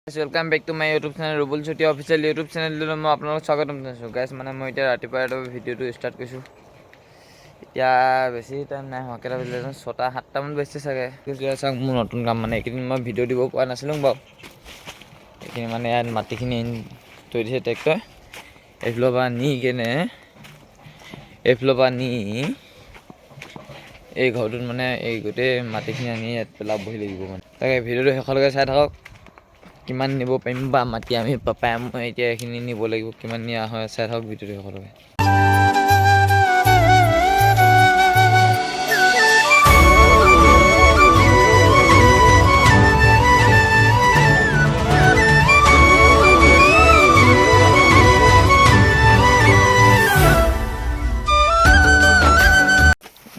Welcome back to my YouTube channel Rubul Chutia official YouTube channel मैं आपलोक स्वागतम जनाइছোঁ गाइस মানে মই এতিয়া ৰাতিপুৱা ভিডিঅ'টো ষ্টাৰ্ট কৰিছোঁ এতিয়া বেছি টাইম নাই হোৱা কেইটা বাজিলে 6টা 7টা মান বাজিছে চাগে চাওক মোৰ নতুন কাম মানে এইকেইদিন মই ভিডিঅ' দিব পৰা নাছিলোঁ বাৰু এইখিনি মানে ইয়াত মাটিখিনি থৈ দিছে ট্ৰেক্টৰ এইফালৰ পৰা নি কেনে এইফালৰ পৰা নি এই ঘৰটোত মানে এই গোটেই মাটিখিনি আনি ইয়াত পেলাবহি লাগিব মানে তাকে ভিডিঅ'টো শেষলৈকে চাই থাকক কিমান নিব পাৰিম বা মাটি আমি পাপাই মই এতিয়া এইখিনি নিব লাগিব কিমান নিয়া হয় চাই থাকক ভিডিঅ'টো শেষলৈকে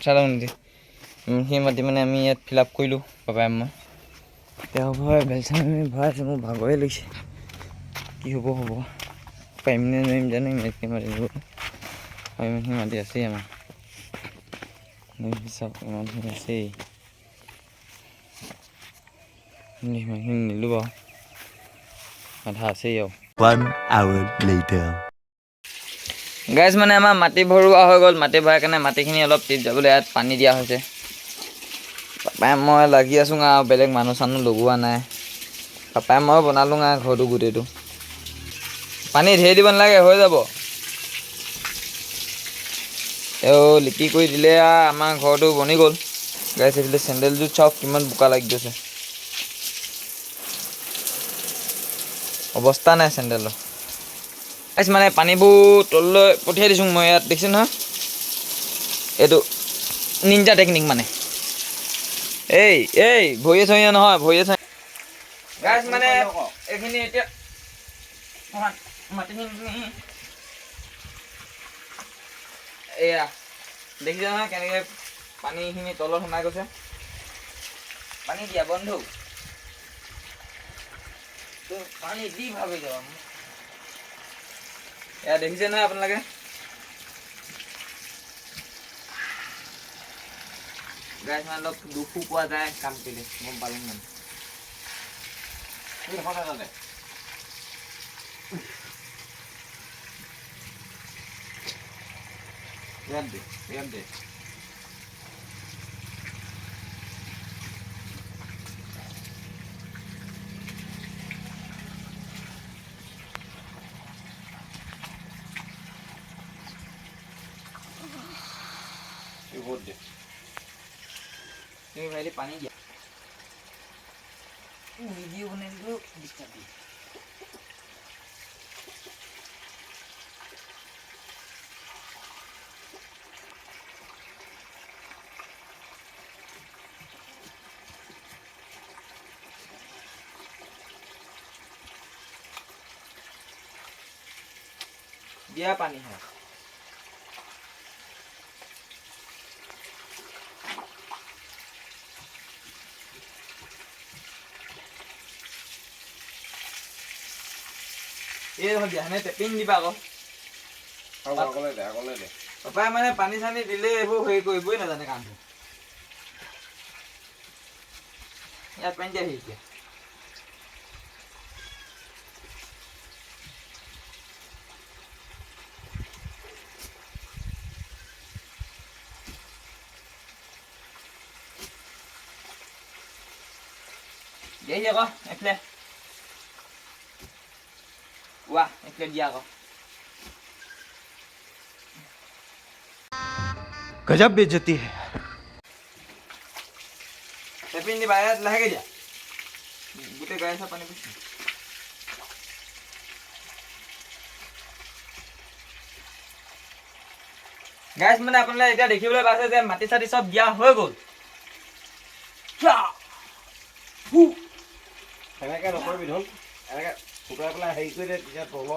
চালাওঁ নিদি সেই মাটি মানে আমি ইয়াত ফিল আপ কৰিলোঁ পাপাই মই তেওঁ ভয় বেলচান আমি ভয় আছে মোৰ ভাগৰে লাগিছে কি হ'ব পাৰিম নে নোৱাৰিম জানো ইমানখিনি মাটি নিব ইমানখিনি মাটি আছেই আমাৰ চাওক ইমানখিনি আছেই ইমানখিনি নিলোঁ বাৰু আধা আছেই আৰু 1 hour later গাইজ মানে আমাৰ মাটি ভৰোৱা হৈ গ'ল মাটি ভৰাই কাৰণে মাটিখিনি অলপ টিপ যাবলৈ ইয়াত পানী দিয়া হৈছে পাপাই মই লাগি আছোঁ আৰু বেলেগ মানুহ চানুহ লগোৱা নাই পাপাই মই বনালোঁ ঘৰটো গোটেইটো পানী ঢেৰ দিব নালাগে হৈ যাব লিপি কৰি দিলে আমাৰ ঘৰটো বনি গ'ল গাইজ এইফালে চেণ্ডেলযোৰ চাওক কিমান বোকা লাগি গৈছে অৱস্থা নাই চেণ্ডেলৰ গাইজ মানে পানীবোৰ তললৈ পঠিয়াই দিছোঁ মই ইয়াত দেখিছোঁ নহয় এইটো নিঞ্জা টেকনিক মানে এই ভৰিয়ে চৰিয়ে নহয় ভৰিয়ে চৰিয়ে গাইজ মানে এইখিনি এতিয়া মাটিখিনি এয়া দেখিছে নহয় কেনেকৈ পানীখিনি তলত সোমাই গৈছে পানী দিয়া বন্ধু পানী দি ভাবি যাব এয়া দেখিছে নহয় আপোনালোকে গাইজ মানে অলপ দুখো পোৱা যায় কাম কৰিলে গম পালোঁ মানে ইয়াত দে তুমি ভাইলি পানী দিয়া ভিডিঅ' বনাই দিলোঁ ডিষ্টাৰ্ব দিয়ে দিয়া পানী হয় এই দিয়া নে টেপিং দিবা আকৌ পাপাই মানে পানী চানী দিলে এইবোৰ হেৰি কৰিবই নাজানে কামটো ইয়াত পানী দিয়া এতিয়া dia kok ekle wah ekle dia kok गजब बेइज्जती है tapi ini bayar lah aja gute gaya sa pani pisi guys মানে আপোনালোকে এতিয়া দেখিবলৈ পাইছে যে মাটি চাটি সব দিয়া হৈ গ'ল এনেকৈ নকৰিবি ধন এনেকৈ ফুটাই পেলাই হেৰি কৰি দে তেতিয়া তল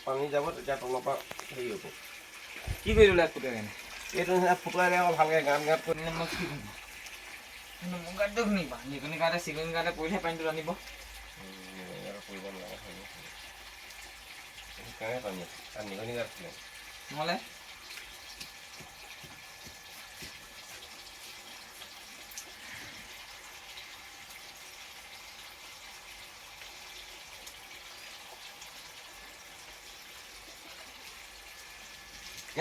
পানী যাব তেতিয়া তলৰ পৰা হেৰি হ'ব কি কৰি দিলে ফুটাই কেনে এইটো নিচিনা ফুটাই দে আকৌ ভালকৈ গাঁত গাঁত কৰি মই কি মোৰ গাটো শুনিবা নিকনি গাতে চিকনি গাতে পৰিলে পানীটো আনিব কৰিব নালাগে সেইকাৰণে পানী আৰু নিকনি গাত নহ'লে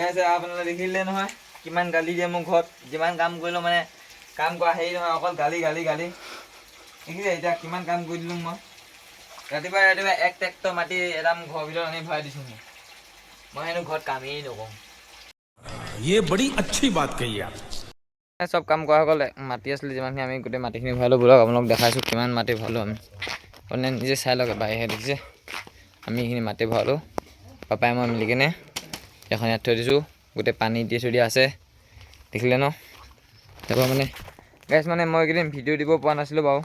আপোনালোকে দেখিলে নহয় কিমান গালি দিয়ে মোক ঘৰত যিমান কাম কৰিলোঁ মানে কাম কৰা হেৰি নহয় অকল গালি গালি গালি দেখিছে এতিয়া কিমান কাম কৰি দিলোঁ মই ৰাতিপুৱা এক ট্ৰেক্টৰ মাটি এটা মোৰ ঘৰৰ ভিতৰত আনি ভৰাই দিছোঁ মই হেনো ঘৰত কামেই নকৰোঁ ये बड़ी अच्छी बात कही आप চব কাম কৰা সকলে মাটি আছিলে যিমানখিনি আমি গোটেই মাটিখিনি ভৰালোঁ ব'লক আপোনালোক দেখাইছোঁ কিমান মাটি ভৰালোঁ আমি মানে নিজে চাই লওক বাহিৰে দেখিছে আমি এইখিনি মাটি ভৰালোঁ পাপাই মই মিলি কিনে এখন ইয়াত থৈ দিছোঁ গোটেই পানী দি চলি আছে দেখিলে ন তাৰপৰা মানে গাইছ মানে মই এইকেইদিন ভিডিঅ' দিব পৰা নাছিলোঁ বাৰু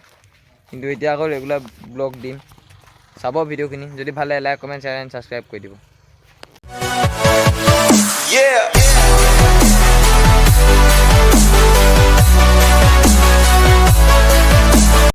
কিন্তু এতিয়া আকৌ ৰেগুলাৰ ব্লগ দিম চাব ভিডিঅ'খিনি যদি ভাল লাগে like comment share and subscribe কৰি দিব Yeah.